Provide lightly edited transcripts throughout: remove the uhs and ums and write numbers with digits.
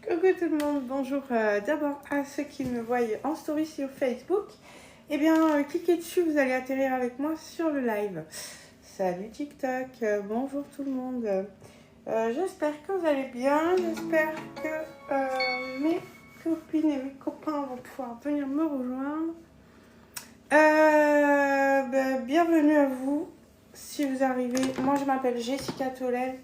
Coucou tout le monde, bonjour d'abord à ceux qui me voient en story sur Facebook. Eh bien, cliquez dessus, vous allez atterrir avec moi sur le live. Salut TikTok, bonjour tout le monde. J'espère que vous allez bien, j'espère que mes copines et mes copains vont pouvoir venir me rejoindre. Bienvenue à vous, si vous arrivez. Moi, je m'appelle Jessica Tolel.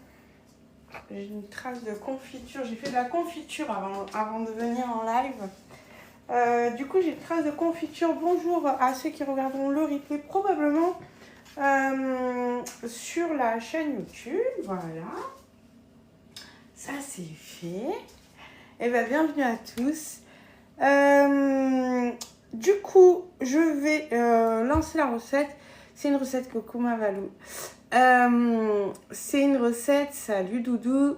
J'ai une trace de confiture. J'ai fait de la confiture avant de venir en live. Du coup, j'ai une trace de confiture. Bonjour à ceux qui regarderont le replay, probablement sur la chaîne YouTube. Voilà. Ça, c'est fait. Et bien, bienvenue à tous. Du coup, je vais lancer la recette. C'est une recette Coco Mavalou. C'est une recette, salut Doudou.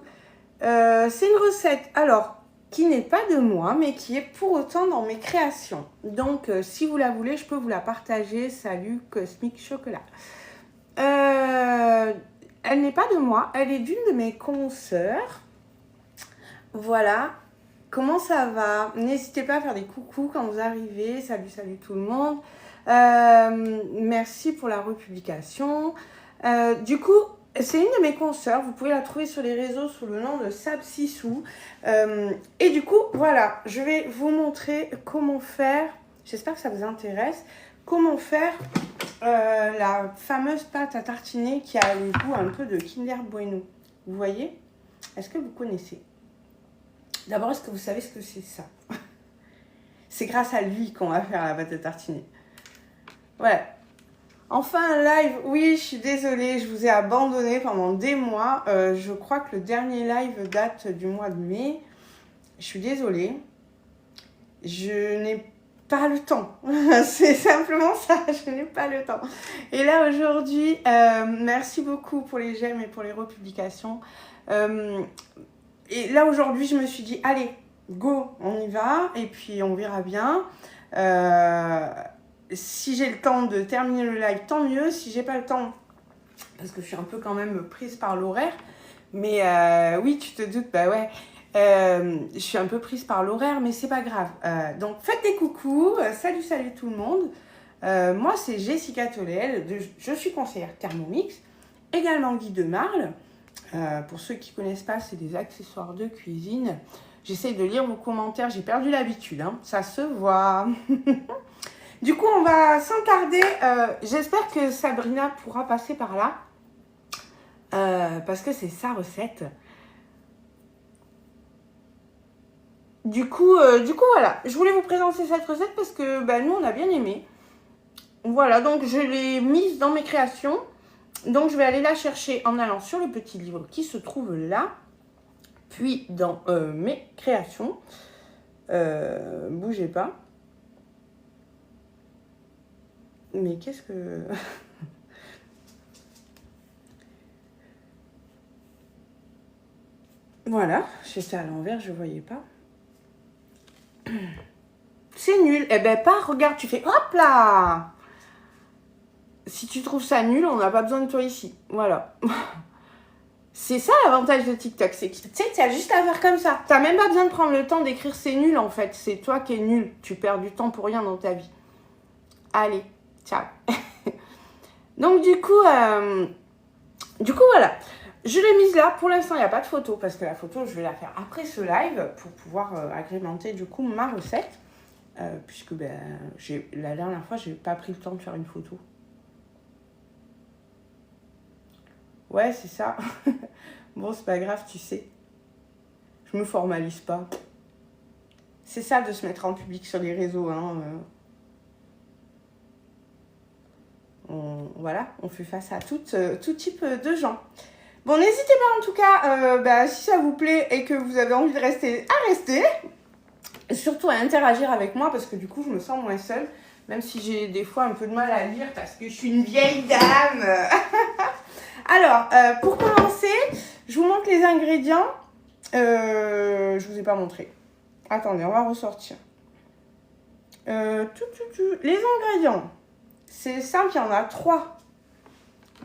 C'est une recette, alors, qui n'est pas de moi, mais qui est pour autant dans mes créations. Donc, si vous la voulez, je peux vous la partager. Salut Cosmic Chocolat. Elle n'est pas de moi, elle est d'une de mes consoeurs. Voilà. Comment ça va? N'hésitez pas à faire des coucous quand vous arrivez. Salut, salut tout le monde. Merci pour la republication. Du coup, c'est une de mes consoeurs. Vous pouvez la trouver sur les réseaux sous le nom de Sab Sissou. Et du coup, voilà, je vais vous montrer comment faire. J'espère que ça vous intéresse. Comment faire la fameuse pâte à tartiner qui a le goût un peu de Kinder Bueno. Vous voyez? Est-ce que vous connaissez? D'abord, est-ce que vous savez ce que c'est ça? C'est grâce à lui qu'on va faire la pâte à tartiner. Voilà. Enfin, un live. Oui, je suis désolée, je vous ai abandonné pendant des mois. Je crois que le dernier live date du mois de mai. Je suis désolée. Je n'ai pas le temps. C'est simplement ça, je n'ai pas le temps. Et là, aujourd'hui, merci beaucoup pour les j'aime et pour les republications. Et là, aujourd'hui, je me suis dit, allez, go, on y va. Et puis, on verra bien. Si j'ai le temps de terminer le live, tant mieux. Si j'ai pas le temps, parce que je suis un peu quand même prise par l'horaire. Mais oui, tu te doutes, bah ouais. Je suis un peu prise par l'horaire, mais c'est pas grave. Donc, faites des coucous. Salut, salut tout le monde. Moi, c'est Jessica Tolel. Je suis conseillère Thermomix. Également guide de Marle. Pour ceux qui ne connaissent pas, c'est des accessoires de cuisine. J'essaye de lire vos commentaires. J'ai perdu l'habitude, hein. Ça se voit. Du coup, on va sans tarder. J'espère que Sabrina pourra passer par là. Parce que c'est sa recette. Du coup, voilà. Je voulais vous présenter cette recette parce que nous, on a bien aimé. Voilà, donc je l'ai mise dans mes créations. Donc, je vais aller la chercher en allant sur le petit livre qui se trouve là. Puis, dans mes créations. Bougez pas. Mais qu'est-ce que... Voilà, j'étais à l'envers, je voyais pas. C'est nul. Eh ben pas, regarde, tu fais hop là. Si tu trouves ça nul, on n'a pas besoin de toi ici. Voilà. C'est ça l'avantage de TikTok, c'est que tu sais, tu as juste à faire comme ça. T'as même pas besoin de prendre le temps d'écrire c'est nul en fait. C'est toi qui es nul. Tu perds du temps pour rien dans ta vie. Allez, ciao. Donc du coup, voilà. Je l'ai mise là. Pour l'instant, il n'y a pas de photo parce que la photo, je vais la faire après ce live pour pouvoir agrémenter du coup ma recette. Puisque la dernière fois, j'ai pas pris le temps de faire une photo. Ouais, c'est ça. Bon, c'est pas grave, tu sais. Je me formalise pas. C'est ça de se mettre en public sur les réseaux, hein. Voilà, on fait face à tout type de gens. Bon, n'hésitez pas en tout cas, si ça vous plaît et que vous avez envie de rester, à rester. Et surtout à interagir avec moi parce que du coup, je me sens moins seule. Même si j'ai des fois un peu de mal à lire parce que je suis une vieille dame. Alors, pour commencer, je vous montre les ingrédients. Je vous ai pas montré. Attendez, on va ressortir. Les ingrédients. C'est simple, il y en a 3.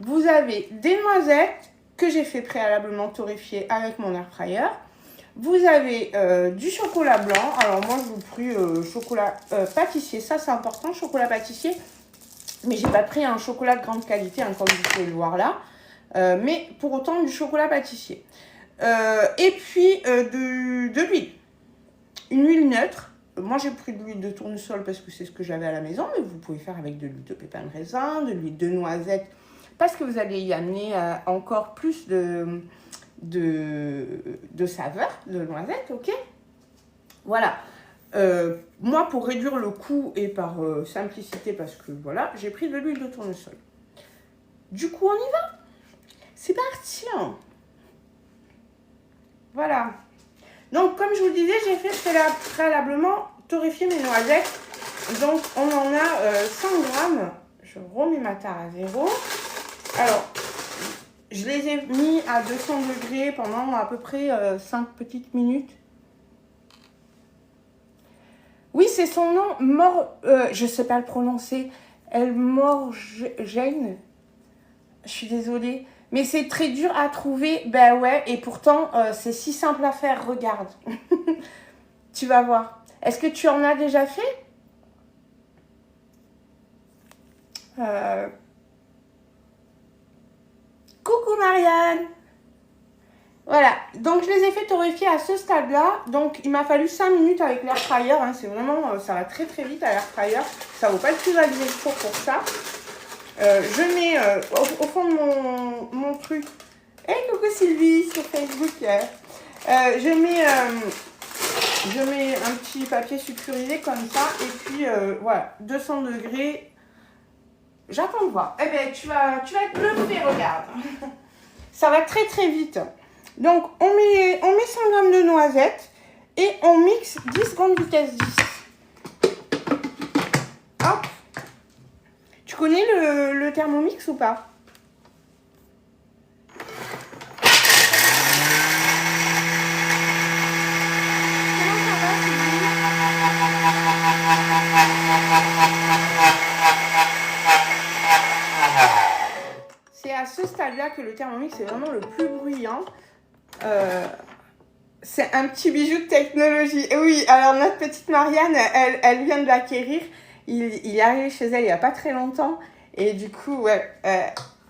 Vous avez des noisettes que j'ai fait préalablement torréfier avec mon air fryer. Vous avez du chocolat blanc. Alors moi, je vous prie chocolat pâtissier. Ça, c'est important, chocolat pâtissier. Mais j'ai pas pris un chocolat de grande qualité, hein, comme vous pouvez le voir là. Mais pour autant, du chocolat pâtissier. Et puis, de l'huile. Une huile neutre. Moi, j'ai pris de l'huile de tournesol parce que c'est ce que j'avais à la maison. Mais vous pouvez faire avec de l'huile de pépins de raisin, de l'huile de noisette. Parce que vous allez y amener encore plus de saveur, de noisette, ok? Voilà. Moi, pour réduire le coût et par simplicité, parce que voilà, j'ai pris de l'huile de tournesol. Du coup, on y va. C'est parti. Voilà. Donc, comme je vous disais, j'ai fait préalablement torréfier mes noisettes. Donc, on en a 100 grammes. Je remets ma tare à 0. Alors, je les ai mis à 200 degrés pendant à peu près 5 petites minutes. Oui, c'est son nom, je ne sais pas le prononcer. Elmorgène. Je suis désolée. Mais c'est très dur à trouver. Ben ouais, et pourtant, c'est si simple à faire. Regarde. Tu vas voir. Est-ce que tu en as déjà fait? Coucou Marianne. Voilà, donc je les ai fait torréfier à ce stade-là. Donc il m'a fallu 5 minutes avec l'air fryer. Hein. C'est vraiment, ça va très très vite à l'air fryer. Ça vaut pas le coup d'allumer le four pour ça. Je mets au fond de mon truc. Hey, coucou Sylvie sur Facebook. Je mets un petit papier sulfurisé comme ça. Et puis voilà, 200 degrés. J'attends de voir. Eh bien, tu vas être bluffé, regarde. Ça va très très vite. Donc, on met 100 g de noisettes et on mixe 10 secondes vitesse 10. Hop. Tu connais le Thermomix ou pas? C'est à ce stade-là que le Thermomix est vraiment le plus bruyant. C'est un petit bijou de technologie. Et oui, alors notre petite Marianne, elle vient de l'acquérir. Il est arrivé chez elle il n'y a pas très longtemps. Et du coup, ouais,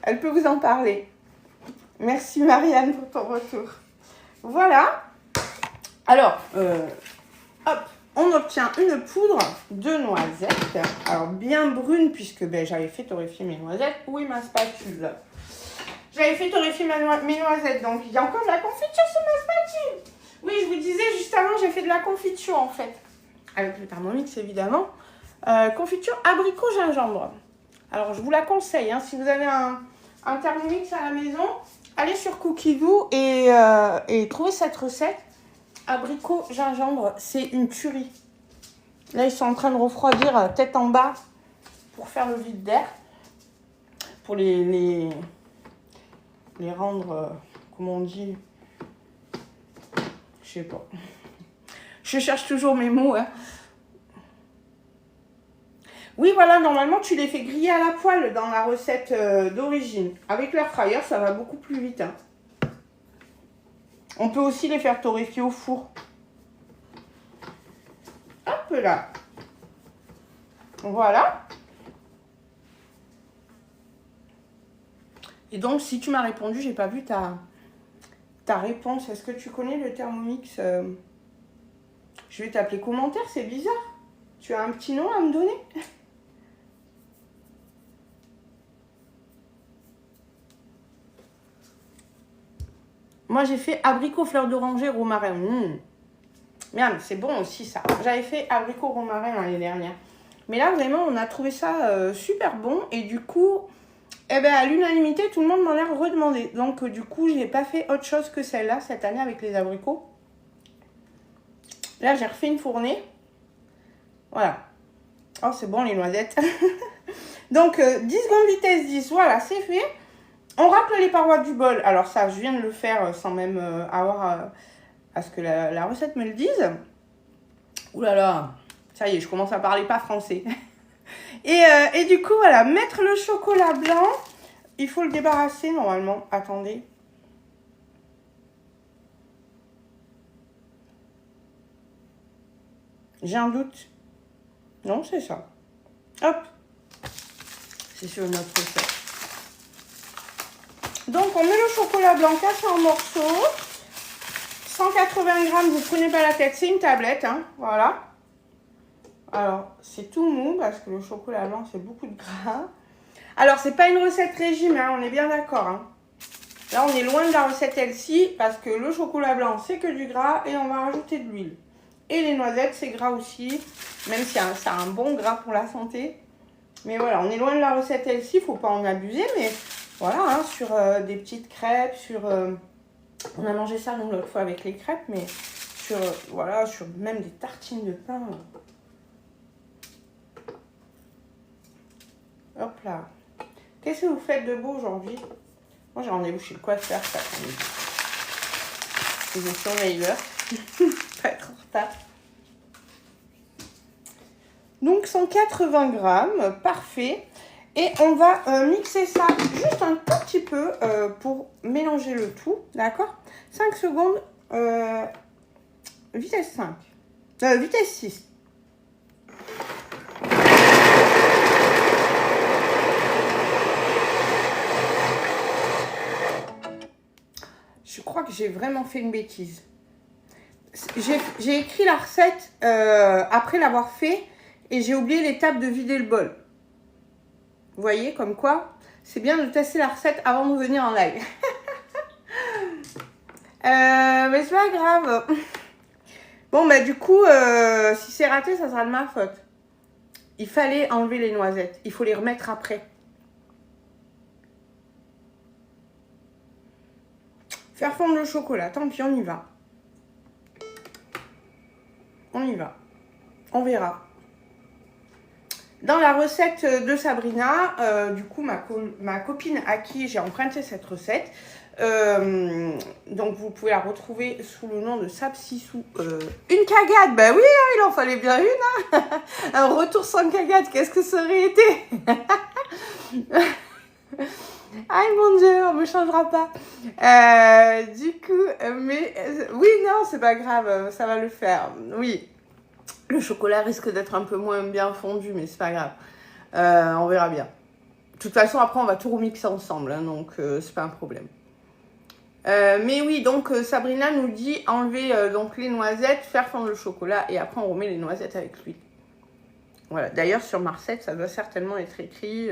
elle peut vous en parler. Merci Marianne pour ton retour. Voilà. Alors, hop, on obtient une poudre de noisettes. Alors, bien brune, puisque j'avais fait torréfier mes noisettes. Où est ma spatule? J'avais fait torréfier mes noisettes, donc il y a encore de la confiture sur ma spatule. Oui, je vous disais juste avant, j'ai fait de la confiture en fait. Avec le Thermomix évidemment. Confiture abricot gingembre. Alors je vous la conseille, hein, si vous avez un Thermomix à la maison, allez sur Cookidoo et trouvez cette recette. Abricot gingembre, c'est une tuerie. Là, ils sont en train de refroidir tête en bas pour faire le vide d'air. Pour les rendre, comment on dit, je sais pas. Je cherche toujours mes mots. Hein. Oui, voilà, normalement, tu les fais griller à la poêle dans la recette d'origine. Avec l'air fryer, ça va beaucoup plus vite. Hein. On peut aussi les faire torréfier au four. Hop là. Voilà. Et donc, si tu m'as répondu, j'ai pas vu ta réponse. Est-ce que tu connais le Thermomix? Je vais t'appeler commentaire, c'est bizarre. Tu as un petit nom à me donner? Moi, j'ai fait abricot, fleur d'oranger, romarin. Merde, c'est bon aussi ça. J'avais fait abricot, romarin l'année dernière. Mais là, vraiment, on a trouvé ça super bon. Et du coup, eh ben, à l'unanimité, tout le monde m'en a redemandé. Donc, du coup, je n'ai pas fait autre chose que celle-là cette année avec les abricots. Là, j'ai refait une fournée. Voilà. Oh, c'est bon, les noisettes. Donc, 10 secondes vitesse 10. Voilà, c'est fait. On racle les parois du bol. Alors ça, je viens de le faire sans même avoir à ce que la recette me le dise. Ouh là là, ça y est, je commence à parler pas français. et du coup, voilà, mettre le chocolat blanc. Il faut le débarrasser normalement. Attendez. J'ai un doute. Non, c'est ça. Hop. C'est sur une autre recette. Donc, on met le chocolat blanc cassé en morceaux. 180 grammes, vous prenez pas la tête, c'est une tablette, hein, voilà. Alors, c'est tout mou parce que le chocolat blanc, c'est beaucoup de gras. Alors, c'est pas une recette régime, hein, on est bien d'accord. Hein. Là, on est loin de la recette healthy parce que le chocolat blanc, c'est que du gras et on va rajouter de l'huile. Et les noisettes, c'est gras aussi, même si ça a un bon gras pour la santé. Mais voilà, on est loin de la recette healthy, il ne faut pas en abuser, mais voilà, hein, sur des petites crêpes, sur... on a mangé ça, nous, l'autre fois avec les crêpes, mais sur, voilà, sur même des tartines de pain. Hop là. Qu'est-ce que vous faites de beau aujourd'hui? Moi, j'ai rendez-vous chez le coiffeur cet après-midi. Je surveille l'heure. Pas être en retard. Donc, 180 grammes, parfait. Et on va mixer ça juste un tout petit peu pour mélanger le tout, d'accord? 5 secondes, vitesse 5. Vitesse 6. Je crois que j'ai vraiment fait une bêtise. J'ai écrit la recette après l'avoir fait et j'ai oublié l'étape de vider le bol. Vous voyez, comme quoi, c'est bien de tester la recette avant de venir en live. Mais c'est pas grave. Bon, bah du coup, si c'est raté, ça sera de ma faute. Il fallait enlever les noisettes. Il faut les remettre après. Faire fondre le chocolat. Tant pis, on y va. On y va. On verra. Dans la recette de Sabrina, du coup, ma copine à qui j'ai emprunté cette recette, donc vous pouvez la retrouver sous le nom de Sapsissou. Une cagade, ben oui, hein, il en fallait bien une. Hein. Un retour sans cagade, qu'est-ce que ça aurait été? Aïe mon Dieu, on me changera pas. Du coup, mais oui, non, c'est pas grave, ça va le faire. Oui. Le chocolat risque d'être un peu moins bien fondu, mais c'est pas grave. On verra bien. De toute façon, après, on va tout remixer ensemble, hein, donc c'est pas un problème. Mais oui, donc Sabrina nous dit enlever donc les noisettes, faire fondre le chocolat, et après, on remet les noisettes avec l'huile. Voilà. D'ailleurs, sur ma recette, ça doit certainement être écrit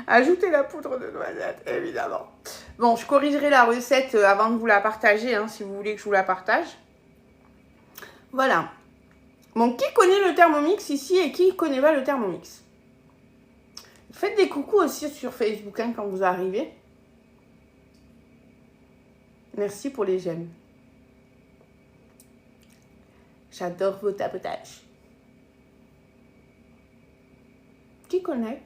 ajouter la poudre de noisettes, évidemment. Bon, je corrigerai la recette avant de vous la partager, hein, si vous voulez que je vous la partage. Voilà. Bon, qui connaît le Thermomix ici et qui connaît pas le Thermomix? Faites des coucous aussi sur Facebook hein, quand vous arrivez. Merci pour les j'aime. J'adore vos tapotages. Qui connaît?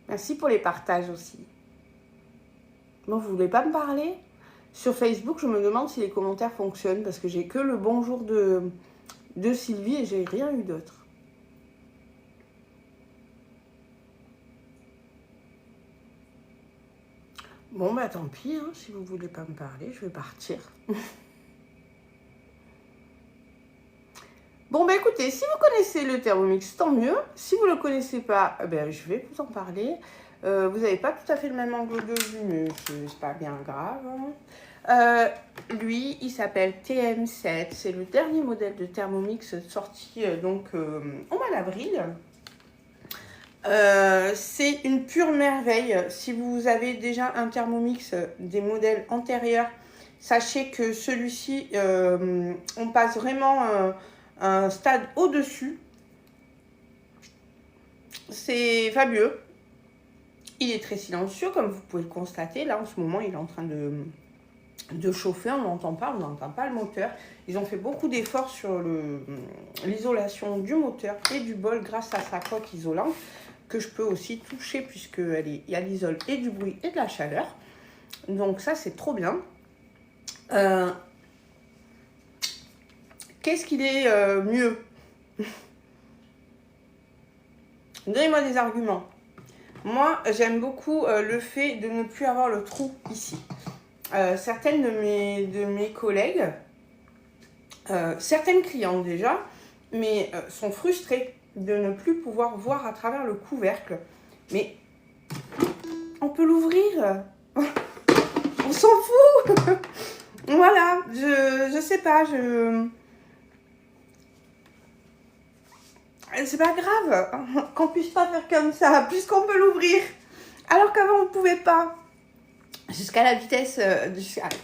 Merci pour les partages aussi. Bon, vous voulez pas me parler? Sur Facebook, je me demande si les commentaires fonctionnent parce que j'ai que le bonjour de Sylvie et j'ai rien eu d'autre. Bon, bah tant pis, hein, si vous voulez pas me parler, je vais partir. Bon, bah écoutez, si vous connaissez le Thermomix, tant mieux. Si vous ne le connaissez pas, ben, je vais vous en parler. Vous n'avez pas tout à fait le même angle de vue, mais c'est pas bien grave. Hein. Lui, il s'appelle TM7. C'est le dernier modèle de Thermomix sorti donc au mois d'avril. C'est une pure merveille. Si vous avez déjà un Thermomix des modèles antérieurs, sachez que celui-ci, on passe vraiment un stade au-dessus. C'est fabuleux. Il est très silencieux, comme vous pouvez le constater. Là, en ce moment, il est en train de chauffer. On n'entend pas le moteur. Ils ont fait beaucoup d'efforts sur l'isolation du moteur et du bol grâce à sa coque isolante que je peux aussi toucher puisqu'elle isole et du bruit et de la chaleur. Donc ça, c'est trop bien. Qu'est-ce qu'il est mieux? Donnez-moi des arguments. Moi, j'aime beaucoup le fait de ne plus avoir le trou ici. Certaines de mes collègues, certaines clientes déjà, mais sont frustrées de ne plus pouvoir voir à travers le couvercle. Mais on peut l'ouvrir. On s'en fout. Voilà, je sais pas, c'est pas grave qu'on puisse pas faire comme ça, puisqu'on peut l'ouvrir. Alors qu'avant, on ne pouvait pas. Jusqu'à la vitesse,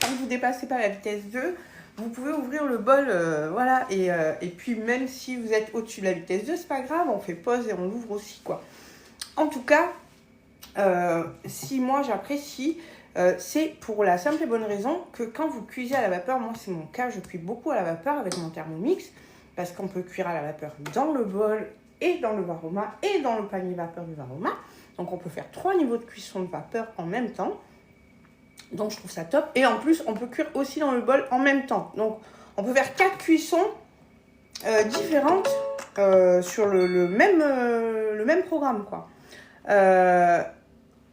quand vous ne dépassez pas la vitesse 2, vous pouvez ouvrir le bol, voilà. Et puis, même si vous êtes au-dessus de la vitesse 2, c'est pas grave, on fait pause et on l'ouvre aussi, quoi. En tout cas, si moi j'apprécie, c'est pour la simple et bonne raison que quand vous cuisez à la vapeur, moi c'est mon cas, je cuis beaucoup à la vapeur avec mon Thermomix, parce qu'on peut cuire à la vapeur dans le bol et dans le Varoma et dans le panier vapeur du Varoma. Donc on peut faire 3 niveaux de cuisson de vapeur en même temps. Donc je trouve ça top. Et en plus, on peut cuire aussi dans le bol en même temps. Donc on peut faire 4 cuissons différentes sur le même programme, quoi.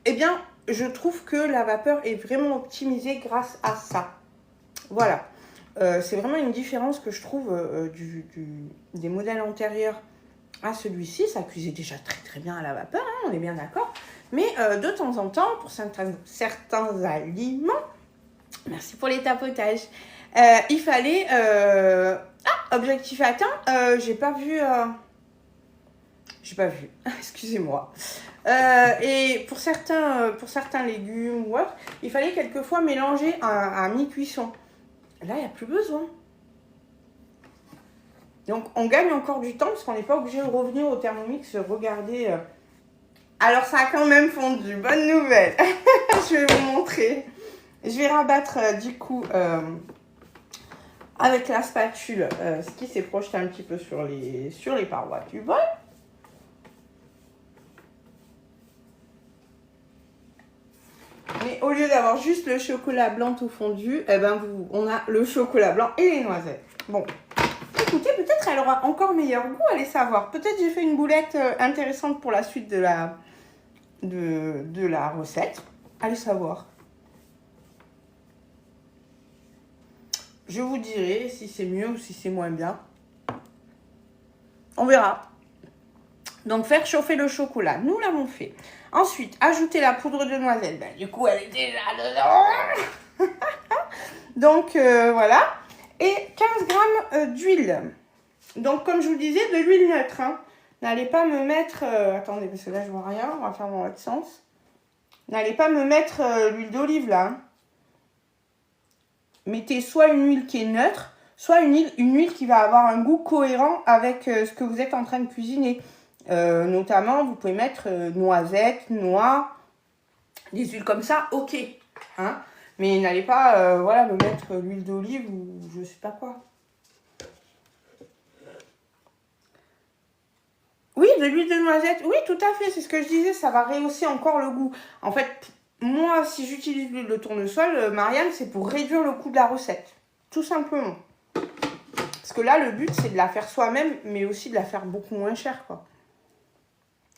Eh bien, je trouve que la vapeur est vraiment optimisée grâce à ça. Voilà. C'est vraiment une différence que je trouve des modèles antérieurs à celui-ci. Ça cuisait déjà très très bien à la vapeur, hein, on est bien d'accord. Mais de temps en temps, pour certains aliments, merci pour les tapotages, il fallait... Ah, objectif atteint, j'ai pas vu... excusez-moi. Et pour certains légumes ou autres, il fallait quelquefois mélanger à mi-cuisson. Là, il n'y a plus besoin. Donc, on gagne encore du temps parce qu'on n'est pas obligé de revenir au Thermomix, regarder. Alors, ça a quand même fondu. Bonne nouvelle. Je vais vous montrer. Je vais rabattre, du coup, avec la spatule, ce qui s'est projeté un petit peu sur les parois du bol. Mais au lieu d'avoir juste le chocolat blanc tout fondu, eh ben on a le chocolat blanc et les noisettes. Bon, écoutez, peut-être elle aura encore meilleur goût, allez savoir. Peut-être j'ai fait une boulette intéressante pour la suite de la recette. Allez savoir. Je vous dirai si c'est mieux ou si c'est moins bien. On verra. Donc, faire chauffer le chocolat, nous l'avons fait. Ensuite, ajouter la poudre de noisette. Ben, du coup, elle est déjà dedans. Donc, voilà. Et 15 grammes d'huile. Donc, comme je vous disais, de l'huile neutre. Hein. N'allez pas me mettre... attendez, parce que là, je vois rien. On va faire dans l'autre sens. N'allez pas me mettre l'huile d'olive, là. Hein. Mettez soit une huile qui est neutre, soit une huile qui va avoir un goût cohérent avec ce que vous êtes en train de cuisiner. Notamment, vous pouvez mettre noisettes, noix, des huiles comme ça, ok. Hein, mais n'allez pas voilà, me mettre l'huile d'olive ou je sais pas quoi. Oui, de l'huile de noisette, oui, tout à fait, c'est ce que je disais, ça va rehausser encore le goût. En fait, moi, si j'utilise l'huile de tournesol, Marianne, c'est pour réduire le coût de la recette. Tout simplement. Parce que là, le but, c'est de la faire soi-même, mais aussi de la faire beaucoup moins chère, quoi.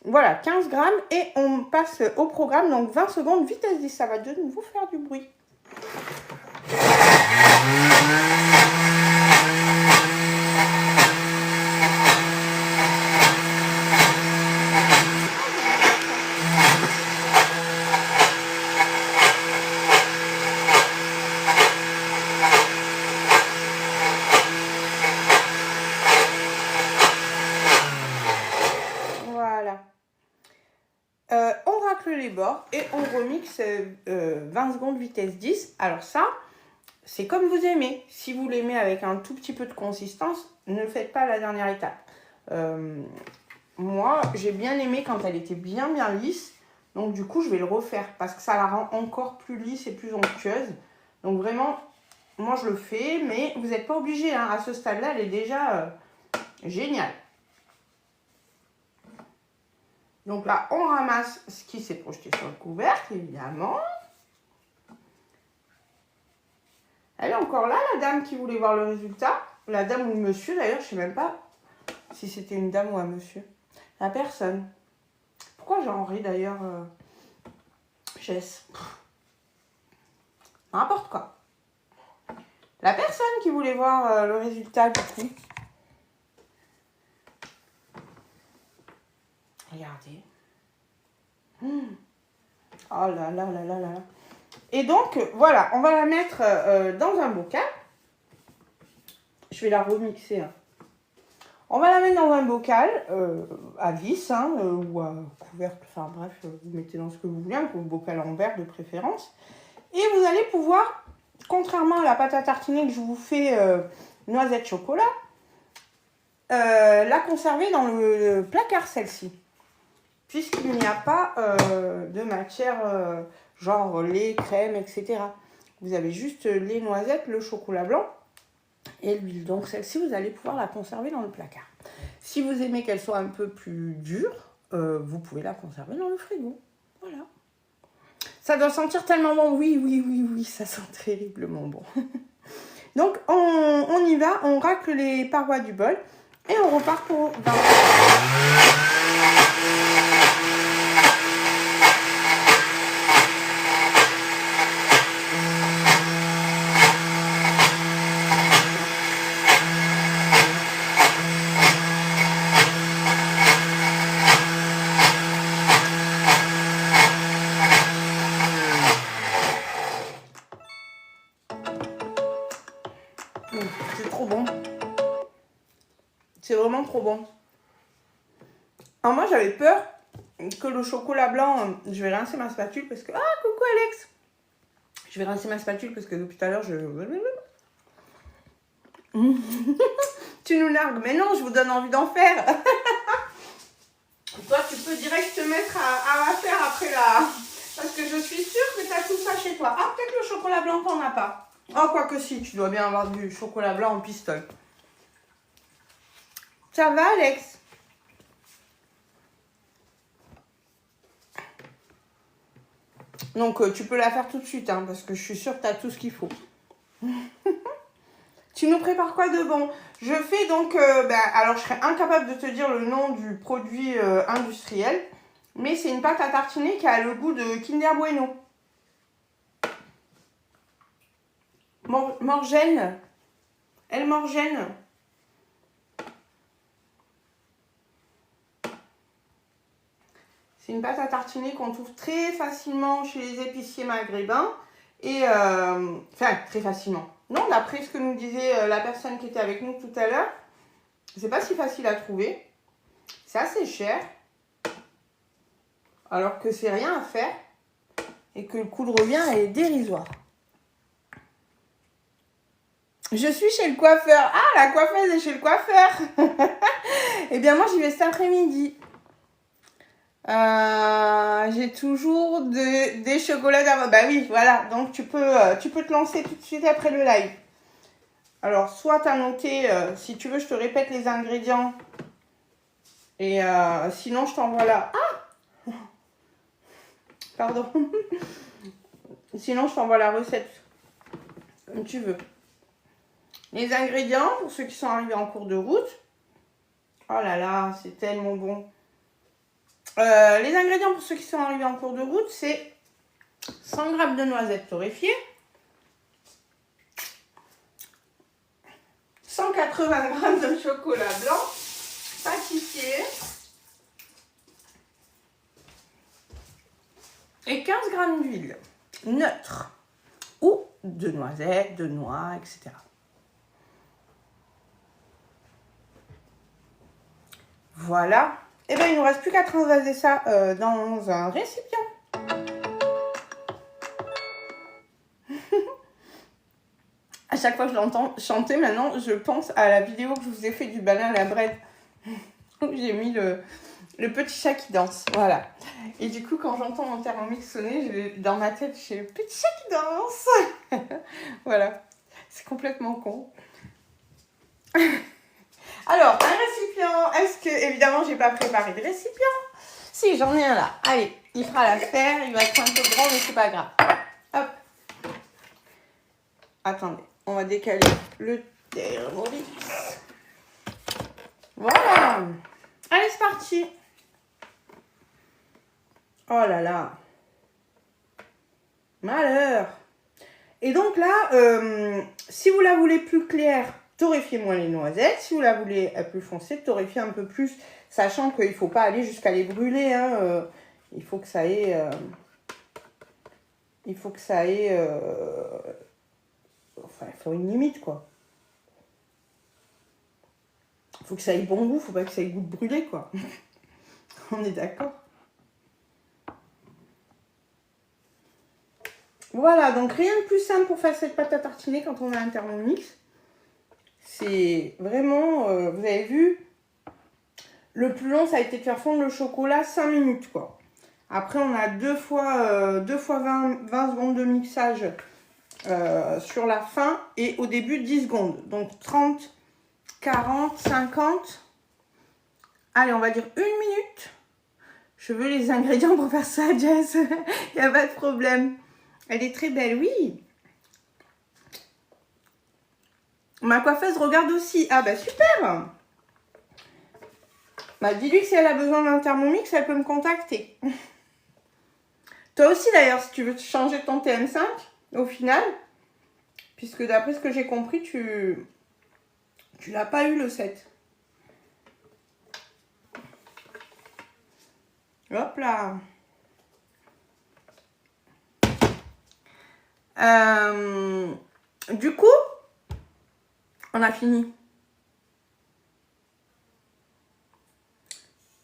Voilà, 15 grammes et on passe au programme. Donc 20 secondes, vitesse 10, ça va de nouveau faire du bruit. On racle les bords et on remixe 20 secondes vitesse 10. Alors ça, c'est comme vous aimez. Si vous l'aimez avec un tout petit peu de consistance, ne faites pas la dernière étape. Moi, j'ai bien aimé quand elle était bien lisse. Donc du coup, je vais le refaire parce que ça la rend encore plus lisse et plus onctueuse. Donc vraiment, moi je le fais, mais vous n'êtes pas obligé. Hein. À ce stade-là, elle est déjà géniale. Donc là, on ramasse ce qui s'est projeté sur le couvercle, évidemment. Elle est encore là, la dame qui voulait voir le résultat. La dame ou le monsieur, d'ailleurs, je ne sais même pas si c'était une dame ou un monsieur. La personne. Pourquoi j'en ris d'ailleurs, Jess? N'importe quoi. La personne qui voulait voir le résultat du coup. Regardez. Oh là là là là là. Et donc, voilà, on va la mettre dans un bocal. Je vais la remixer. Hein. On va la mettre dans un bocal à vis ou à couvercle. Enfin bref, vous mettez dans ce que vous voulez, un bocal en verre de préférence. Et vous allez pouvoir, contrairement à la pâte à tartiner que je vous fais noisette chocolat, la conserver dans le placard celle-ci. Puisqu'il n'y a pas de matière genre lait, crème, etc. Vous avez juste les noisettes, le chocolat blanc et l'huile. Donc celle-ci, vous allez pouvoir la conserver dans le placard. Si vous aimez qu'elle soit un peu plus dure, vous pouvez la conserver dans le frigo. Voilà. Ça doit sentir tellement bon. Oui, oui, oui, oui, ça sent terriblement bon. Donc on y va, on racle les parois du bol et on repart pour 20 C'est trop bon. C'est vraiment trop bon. Alors moi j'avais peur que le chocolat blanc, je vais rincer ma spatule parce que... Ah, coucou Alex. Je vais rincer ma spatule parce que depuis tout à l'heure je... Tu nous largues. Mais non, je vous donne envie d'en faire. Toi tu peux direct te mettre à faire après la... Parce que je suis sûre que tu as tout ça chez toi. Ah, peut-être le chocolat blanc t'en as pas. Oh, quoi que si, tu dois bien avoir du chocolat blanc en pistole. Ça va, Alex? Donc, tu peux la faire tout de suite, hein, parce que je suis sûre que tu as tout ce qu'il faut. Tu nous prépares quoi de bon? Je fais donc... alors, je serais incapable de te dire le nom du produit industriel, mais c'est une pâte à tartiner qui a le goût de Kinder Bueno. Morgène. Elle Morgène. C'est une pâte à tartiner qu'on trouve très facilement chez les épiciers maghrébins. Et enfin, très facilement. Non, d'après ce que nous disait la personne qui était avec nous tout à l'heure, c'est pas si facile à trouver. C'est assez cher. Alors que c'est rien à faire. Et que le coût de revient est dérisoire. Je suis chez le coiffeur. Ah, la coiffeuse est chez le coiffeur. Eh bien, moi, j'y vais cet après-midi. J'ai toujours des chocolats d'avoine. Bah oui, voilà. Donc, tu peux te lancer tout de suite après le live. Alors, soit tu as noté, si tu veux, je te répète les ingrédients. Et sinon, je t'envoie là. Ah! Pardon. Sinon, je t'envoie la recette. Comme tu veux. Les ingrédients, pour ceux qui sont arrivés en cours de route. Oh là là, c'est tellement bon. Les ingrédients pour ceux qui sont arrivés en cours de route, c'est 100 g de noisettes torréfiées, 180 g de chocolat blanc, pâtissier, et 15 g d'huile neutre, ou de noisettes, de noix, etc. Voilà. Et bien, il ne nous reste plus qu'à transvaser ça dans un récipient. À chaque fois que je l'entends chanter, maintenant, je pense à la vidéo que je vous ai fait du banana à la bread. J'ai mis le petit chat qui danse. Voilà. Et du coup, quand j'entends mon Thermomix sonner, dans ma tête, j'ai le petit chat qui danse. Voilà. C'est complètement con. Alors, un récipient, est-ce que, évidemment, j'ai pas préparé de récipient? Si, j'en ai un là. Allez, il fera l'affaire, il va être un peu grand, mais c'est pas grave. Hop. Attendez, on va décaler le Thermomix. Voilà. Allez, c'est parti. Oh là là. Malheur. Et donc là, si vous la voulez plus claire, torréfiez moins les noisettes. Si vous la voulez plus foncée, torréfiez un peu plus. Sachant qu'il ne faut pas aller jusqu'à les brûler. Hein, il faut que ça ait... enfin, il faut une limite, quoi. Il faut que ça ait bon goût. Il ne faut pas que ça ait goût de brûlé, quoi. On est d'accord? Voilà, donc rien de plus simple pour faire cette pâte à tartiner quand on a un Thermomix. C'est vraiment, vous avez vu, le plus long, ça a été de faire fondre le chocolat 5 minutes, quoi. Après, on a deux fois 20 secondes de mixage sur la fin et au début 10 secondes. Donc 30, 40, 50. Allez, on va dire 1 minute. Je veux les ingrédients pour faire ça, Jess. Il n'y a pas de problème. Elle est très belle, oui. Ma coiffeuse regarde aussi. Ah bah super. Bah dis-lui que si elle a besoin d'un Thermomix, elle peut me contacter. Toi aussi d'ailleurs, si tu veux changer ton TM5, au final, puisque d'après ce que j'ai compris, tu l'as pas eu le 7. Hop là. Du coup, on a fini.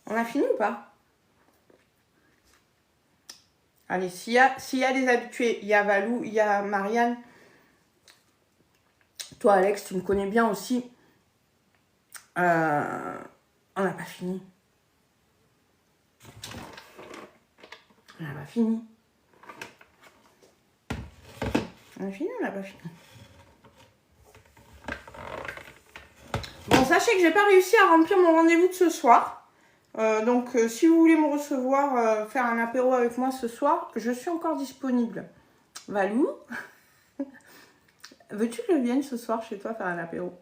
On a fini ou pas? Allez, s'il y a des habitués, il y a Valou, il y a Marianne. Toi, Alex, tu me connais bien aussi. On n'a pas fini. On n'a pas fini. On a fini ou on n'a pas fini? Bon, sachez que j'ai pas réussi à remplir mon rendez-vous de ce soir. Donc, si vous voulez me recevoir, faire un apéro avec moi ce soir, je suis encore disponible. Valou, veux-tu que je vienne ce soir chez toi faire un apéro?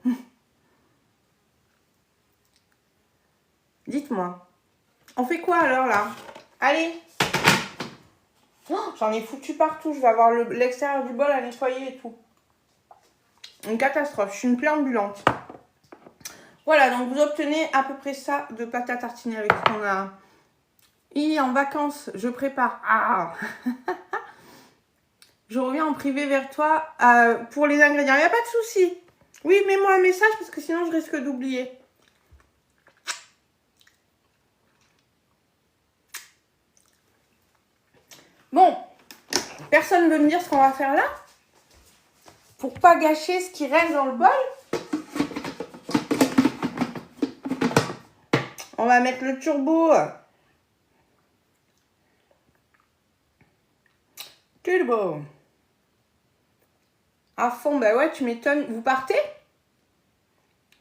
Dites-moi. On fait quoi alors là? Allez. Oh, j'en ai foutu partout. Je vais avoir l'extérieur du bol à nettoyer et tout. Une catastrophe. Je suis une plaie ambulante. Voilà, donc vous obtenez à peu près ça de pâte à tartiner avec ce qu'on a. Et en vacances, je prépare. Ah. Je reviens en privé vers toi pour les ingrédients. Il n'y a pas de souci. Oui, mets-moi un message parce que sinon je risque d'oublier. Bon, personne ne veut me dire ce qu'on va faire là? Pour pas gâcher ce qui reste dans le bol. On va mettre le turbo. Turbo. À fond, bah ouais, tu m'étonnes. Vous partez?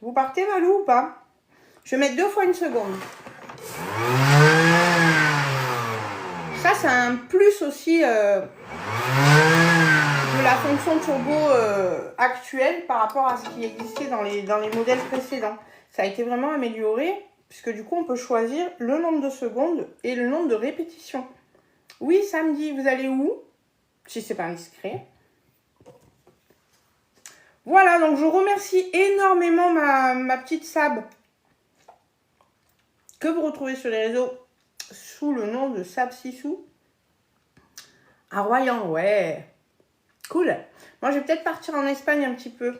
Vous partez, Valou, ou pas? Je vais mettre 2 fois 1 seconde. Ça, c'est un plus aussi de la fonction turbo actuelle par rapport à ce qui existait dans les modèles précédents. Ça a été vraiment amélioré, puisque du coup, on peut choisir le nombre de secondes et le nombre de répétitions. Oui, samedi, vous allez où? Si c'est pas indiscret. Voilà, donc je remercie énormément ma petite Sab, que vous retrouvez sur les réseaux sous le nom de Sab Sissou. À Royan, ouais. Cool. Moi, je vais peut-être partir en Espagne un petit peu.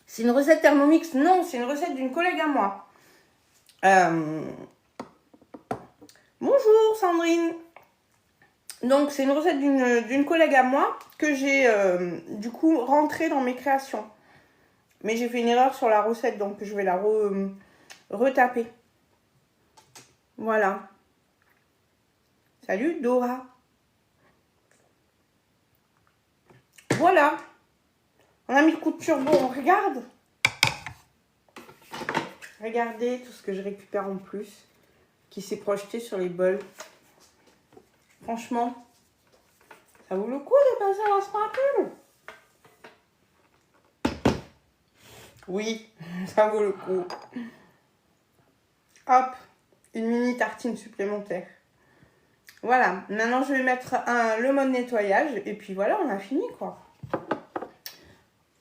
C'est une recette Thermomix? Non, c'est une recette d'une collègue à moi. Bonjour Sandrine. Donc, c'est une recette d'une collègue à moi que j'ai du coup rentrée dans mes créations. Mais j'ai fait une erreur sur la recette, donc je vais la retaper. Voilà. Salut Dora. Voilà. On a mis le coup de turbo, on regarde. Regardez tout ce que je récupère en plus, qui s'est projeté sur les bols. Franchement, ça vaut le coup de passer à la spatule. Oui, ça vaut le coup. Hop, une mini tartine supplémentaire. Voilà, maintenant je vais mettre le mode nettoyage et puis voilà, on a fini quoi.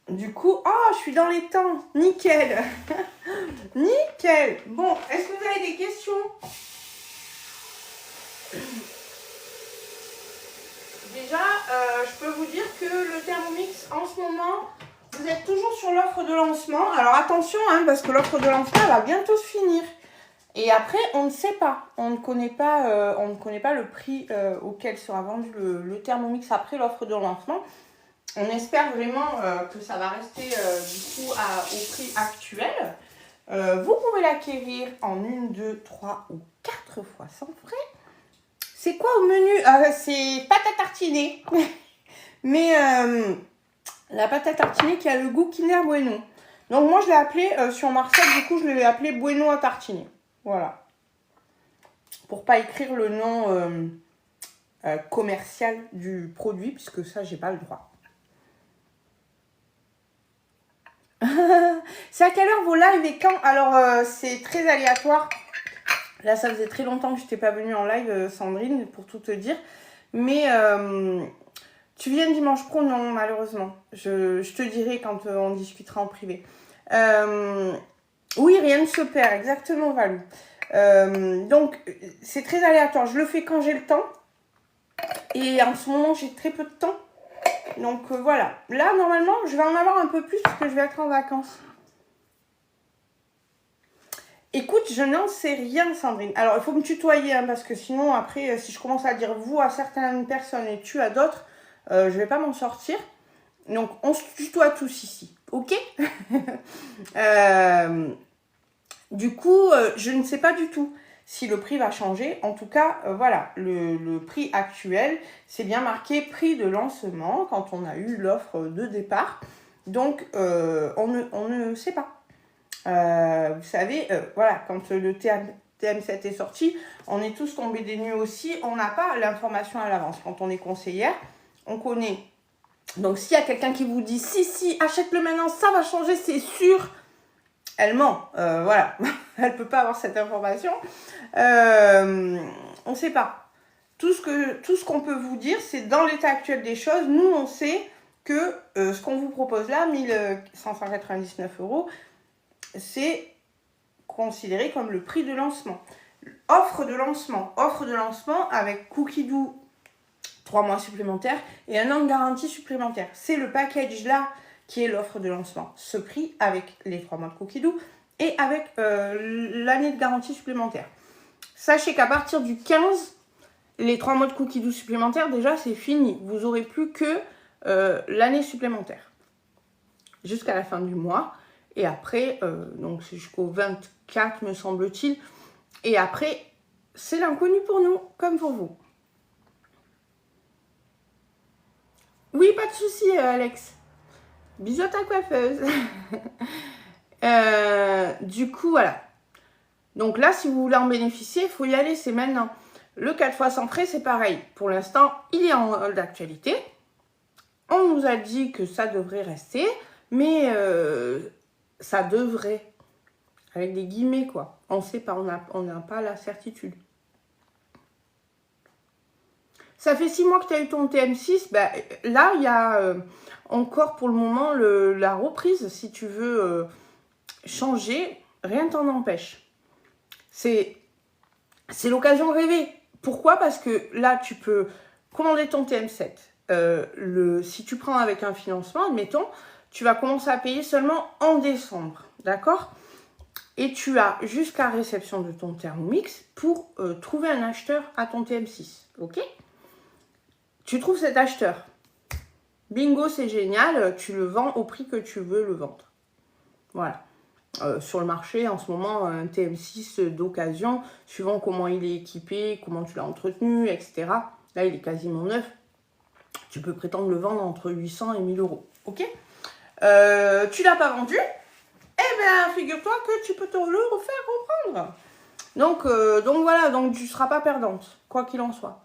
Du coup, oh, je suis dans les temps, nickel. Nickel. Bon, est-ce que vous avez des questions? Déjà, je peux vous dire que le Thermomix, en ce moment, vous êtes toujours sur l'offre de lancement. Alors attention, hein, parce que l'offre de lancement elle va bientôt se finir. Et après, on ne sait pas. On ne connaît pas le prix auquel sera vendu le Thermomix après l'offre de lancement. On espère vraiment que ça va rester du coup au prix actuel. Vous pouvez l'acquérir en 1, 2, 3 ou 4 fois sans frais. C'est quoi au menu? C'est pâte à tartiner. Mais la pâte à tartiner qui a le goût Kinder Bueno. Donc moi je l'ai appelé sur Marseille, du coup je l'ai appelé Bueno à tartiner. Voilà. Pour pas écrire le nom commercial du produit, puisque ça j'ai pas le droit. C'est à quelle heure vos lives et quand? Alors c'est très aléatoire. Là ça faisait très longtemps que je n'étais pas venue en live, Sandrine, pour tout te dire. Mais tu viens dimanche pro? Non, malheureusement. Je te dirai quand on discutera en privé. Oui, rien ne se perd, exactement, Valou. Donc, c'est très aléatoire. Je le fais quand j'ai le temps. Et en ce moment, j'ai très peu de temps. Donc, voilà. Là, normalement, je vais en avoir un peu plus parce que je vais être en vacances. Écoute, je n'en sais rien, Sandrine. Alors, il faut me tutoyer, hein, parce que sinon, après, si je commence à dire vous à certaines personnes et tu à d'autres, je vais pas m'en sortir. Donc, on se tutoie tous ici, ok? Du coup, je ne sais pas du tout si le prix va changer. En tout cas, voilà, le prix actuel, c'est bien marqué prix de lancement quand on a eu l'offre de départ. Donc, on ne sait pas. Vous savez, voilà, quand le TM7 est sorti, on est tous tombés des nues aussi. On n'a pas l'information à l'avance. Quand on est conseillère, on connaît. Donc, s'il y a quelqu'un qui vous dit si, achète-le maintenant, ça va changer, c'est sûr. Elle ment, voilà. Elle ne peut pas avoir cette information. On ne sait pas. Tout ce qu'on peut vous dire, c'est dans l'état actuel des choses. Nous, on sait que ce qu'on vous propose là, 1599 €, c'est considéré comme le prix de lancement. Offre de lancement avec cookie doux 3 mois supplémentaires et un an de garantie supplémentaire. C'est le package là qui est l'offre de lancement. Ce prix avec les 3 mois de cookie doux et avec l'année de garantie supplémentaire. Sachez qu'à partir du 15, les 3 mois de cookie doux supplémentaires, déjà c'est fini. Vous n'aurez plus que l'année supplémentaire jusqu'à la fin du mois. Et après, donc c'est jusqu'au 24 me semble-t-il. Et après, c'est l'inconnu pour nous, comme pour vous. Oui, pas de souci, Alex. Bisous à ta coiffeuse. Du coup, voilà. Donc là, si vous voulez en bénéficier, il faut y aller, c'est maintenant. Le 4 fois sans frais, c'est pareil. Pour l'instant, il est en hall d'actualité. On nous a dit que ça devrait rester, mais ça devrait, avec des guillemets, quoi. On ne sait pas, on n'a pas la certitude. Ça fait 6 mois que tu as eu ton TM6. Ben, là, il y a encore pour le moment la reprise. Si tu veux changer, rien ne t'en empêche. C'est l'occasion de rêver. Pourquoi? Parce que là, tu peux commander ton TM7. Si tu prends avec un financement, admettons, tu vas commencer à payer seulement en décembre. D'accord? Et tu as jusqu'à réception de ton Thermomix pour trouver un acheteur à ton TM6. Ok? Tu trouves cet acheteur. Bingo, c'est génial. Tu le vends au prix que tu veux le vendre. Voilà. Sur le marché, en ce moment, un TM6 d'occasion, suivant comment il est équipé, comment tu l'as entretenu, etc. Là, il est quasiment neuf. Tu peux prétendre le vendre entre 800 et 1000 €. Ok? Tu l'as pas vendu? Eh bien, figure-toi que tu peux te le refaire reprendre. Donc voilà, donc tu ne seras pas perdante, quoi qu'il en soit.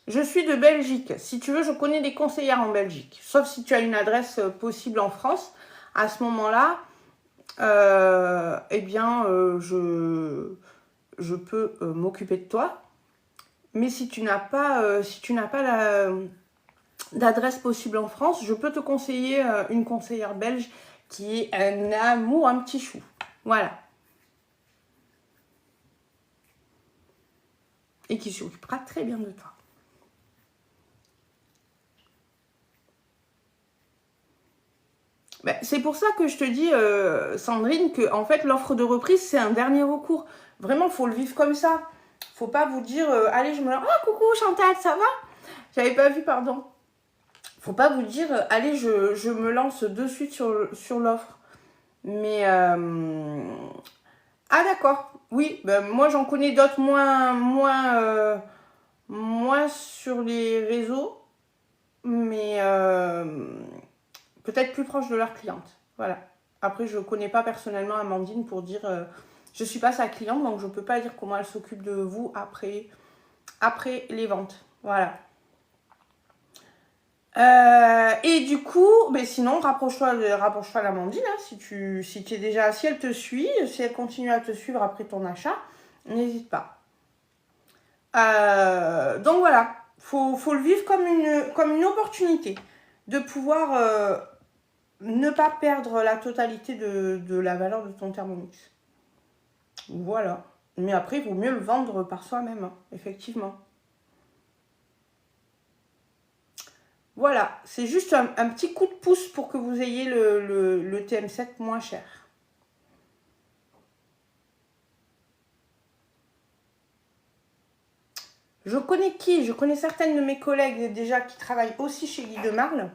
Je suis de Belgique. Si tu veux, je connais des conseillères en Belgique. Sauf si tu as une adresse possible en France. à ce moment-là, eh bien, je peux m'occuper de toi. Mais si tu n'as pas, d'adresse possible en France, je peux te conseiller une conseillère belge qui est un amour, un petit chou. Voilà. Et qui s'occupera très bien de toi. Ben, c'est pour ça que je te dis, Sandrine, que en fait l'offre de reprise c'est un dernier recours. Vraiment, faut le vivre comme ça. Faut pas vous dire, allez, je me lance. Ah, coucou Chantal, ça va? J'avais pas vu, pardon. Faut pas vous dire, allez, je me lance de suite sur l'offre. Mais ah d'accord, oui, ben, moi j'en connais d'autres moins sur les réseaux, mais peut-être plus proches de leurs clientes. Voilà. Après, je ne connais pas personnellement Amandine pour dire... je ne suis pas sa cliente, donc je ne peux pas dire comment elle s'occupe de vous après les ventes. Voilà. Et du coup, mais sinon, rapproche-toi d'Amandine. Hein, si elle te suit, si elle continue à te suivre après ton achat, n'hésite pas. Donc voilà, faut le vivre comme une opportunité de pouvoir ne pas perdre la totalité de la valeur de ton Thermomix. Voilà. Mais après, il vaut mieux le vendre par soi-même, hein, effectivement. Voilà, c'est juste un petit coup de pouce pour que vous ayez le TM7 moins cher. Je connais certaines de mes collègues déjà qui travaillent aussi chez Guy de Marle,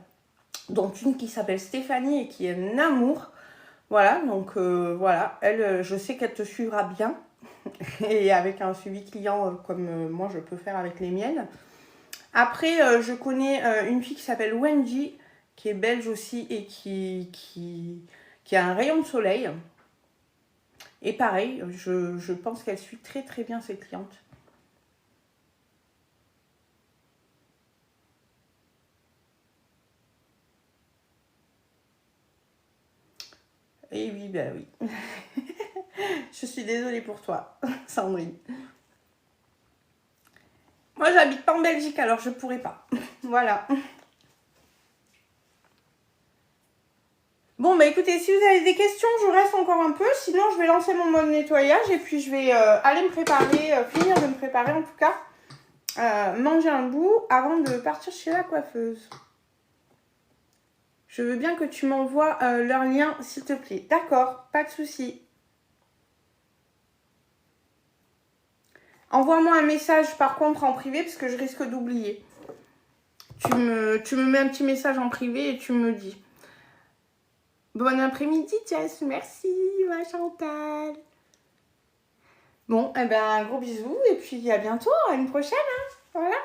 dont une qui s'appelle Stéphanie et qui est un amour. Voilà, donc voilà, elle, je sais qu'elle te suivra bien et avec un suivi client comme moi je peux faire avec les miennes. Après, je connais une fille qui s'appelle Wendy, qui est belge aussi et qui a un rayon de soleil. Et pareil, je pense qu'elle suit très très bien ses clientes. Et oui, ben oui. Je suis désolée pour toi, Sandrine. Moi, j'habite pas en Belgique, alors je pourrais pas. Voilà. Bon, bah écoutez, si vous avez des questions, je reste encore un peu. Sinon, je vais lancer mon mode nettoyage et puis je vais aller me préparer, finir de me préparer en tout cas. Manger un bout avant de partir chez la coiffeuse. Je veux bien que tu m'envoies leur lien, s'il te plaît. D'accord, pas de souci. Envoie-moi un message par contre en privé parce que je risque d'oublier. Tu me mets un petit message en privé et tu me dis. Bon après-midi, Jess. Merci, ma Chantal. Bon, eh ben, gros bisous et puis à bientôt, à une prochaine. Hein. Voilà.